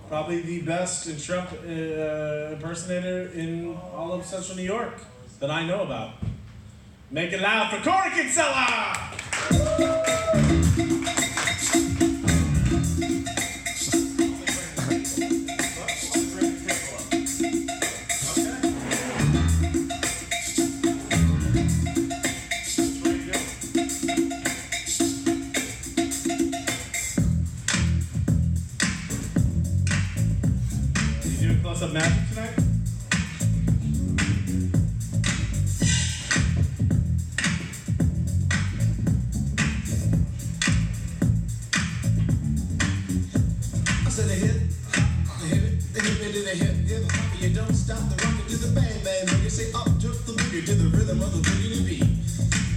Probably the best Trump impersonator in all of Central New York that I know about. Make it loud for Corey Kinsella! You doing close-up magic tonight? I said they hit it, they hit me to the hip, hip, hop, you don't stop the rocket to the bang, bang, boogie, say up to the boogie to the rhythm of the boogie beat.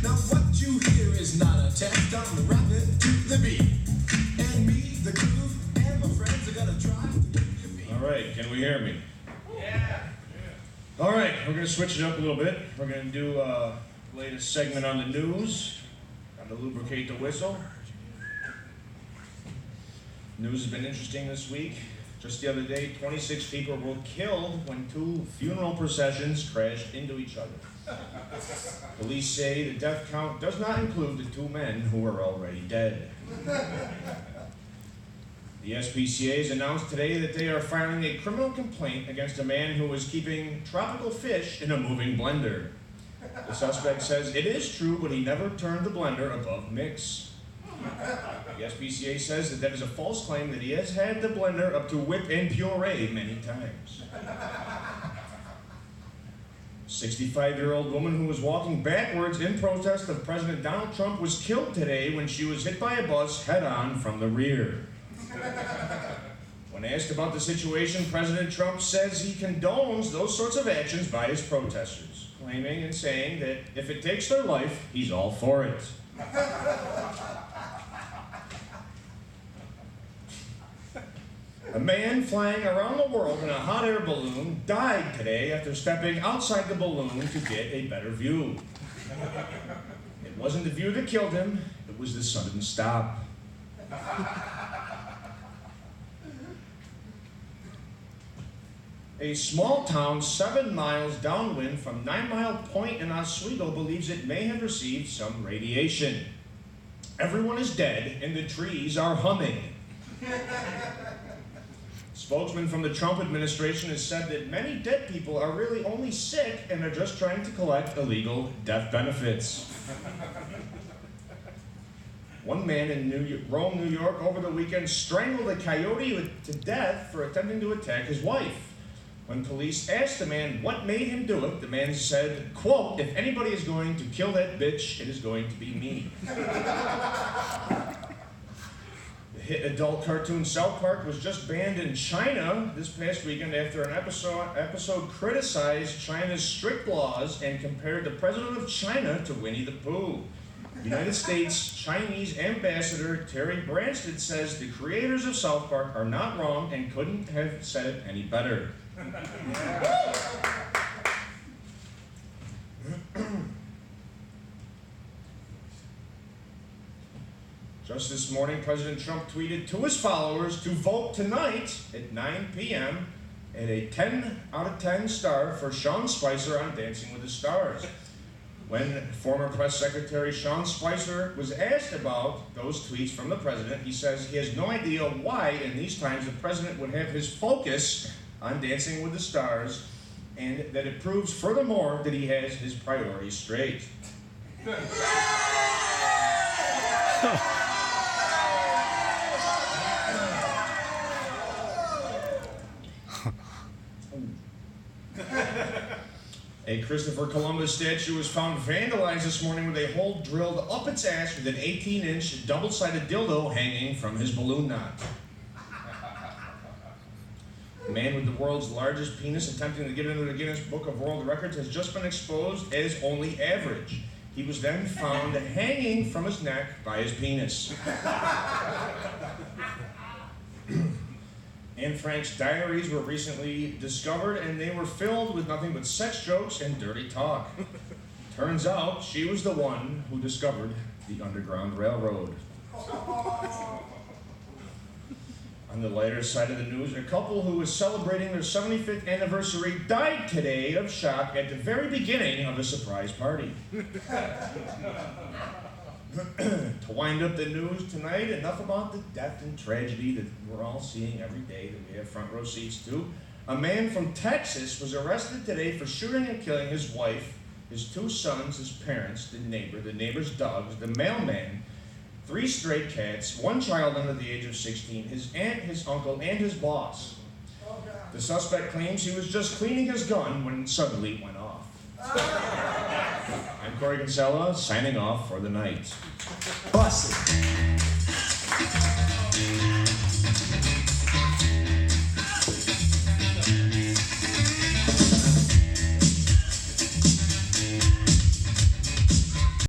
Now what you hear is not a test, I'm rapping to the beat, and me, the groove, and my friends are gonna try to get your beat. All right, can we hear me? Yeah. All right, we're going to switch it up a little bit. We're going to do a latest segment on the news. Got to lubricate the whistle. News has been interesting this week. Just the other day, 26 people were killed when two funeral processions crashed into each other. Police say the death count does not include the two men who were already dead. The SPCA has announced today that they are filing a criminal complaint against a man who was keeping tropical fish in a moving blender. The suspect says it is true, but he never turned the blender above mix. The SPCA says that is a false claim, that he has had the blender up to whip and puree many times. A 65-year-old woman who was walking backwards in protest of President Donald Trump was killed today when she was hit by a bus head-on from the rear. When asked about the situation, President Trump says he condones those sorts of actions by his protesters, claiming and saying that if it takes their life, he's all for it. A man flying around the world in a hot air balloon died today after stepping outside the balloon to get a better view. It wasn't the view that killed him, it was the sudden stop. A small town 7 miles downwind from 9 Mile Point in Oswego believes it may have received some radiation. Everyone is dead and the trees are humming. Spokesman from the Trump administration has said that many dead people are really only sick and are just trying to collect illegal death benefits. One man in Rome, New York, over the weekend strangled a coyote to death for attempting to attack his wife. When police asked the man what made him do it, the man said, quote, "If anybody is going to kill that bitch, it is going to be me." The hit adult cartoon South Park was just banned in China this past weekend after an episode criticized China's strict laws and compared the president of China to Winnie the Pooh. United States Chinese Ambassador Terry Branstad says the creators of South Park are not wrong and couldn't have said it any better. Just this morning, President Trump tweeted to his followers to vote tonight at 9 p.m. at a 10 out of 10 star for Sean Spicer on Dancing with the Stars. When former press secretary Sean Spicer was asked about those tweets from the president, he says he has no idea why in these times the president would have his focus on Dancing with the Stars, and that it proves furthermore that he has his priorities straight. A Christopher Columbus statue was found vandalized this morning with a hole drilled up its ass with an 18-inch double-sided dildo hanging from his balloon knot. A man with the world's largest penis attempting to get into the Guinness Book of World Records has just been exposed as only average. He was then found hanging from his neck by his penis. Anne Frank's diaries were recently discovered, and they were filled with nothing but sex jokes and dirty talk. Turns out she was the one who discovered the Underground Railroad. On the lighter side of the news, a couple who was celebrating their 75th anniversary died today of shock at the very beginning of a surprise party. To wind up the news tonight, enough about the death and tragedy that we're all seeing every day that we have front row seats to. A man from Texas was arrested today for shooting and killing his wife, his 2 sons, his parents, the neighbor's dogs, the mailman, 3 stray cats, 1 child under the age of 16, his aunt, his uncle, and his boss. The suspect claims he was just cleaning his gun when suddenly it went off. I'm Corey Kinsella, signing off for the night. Busted.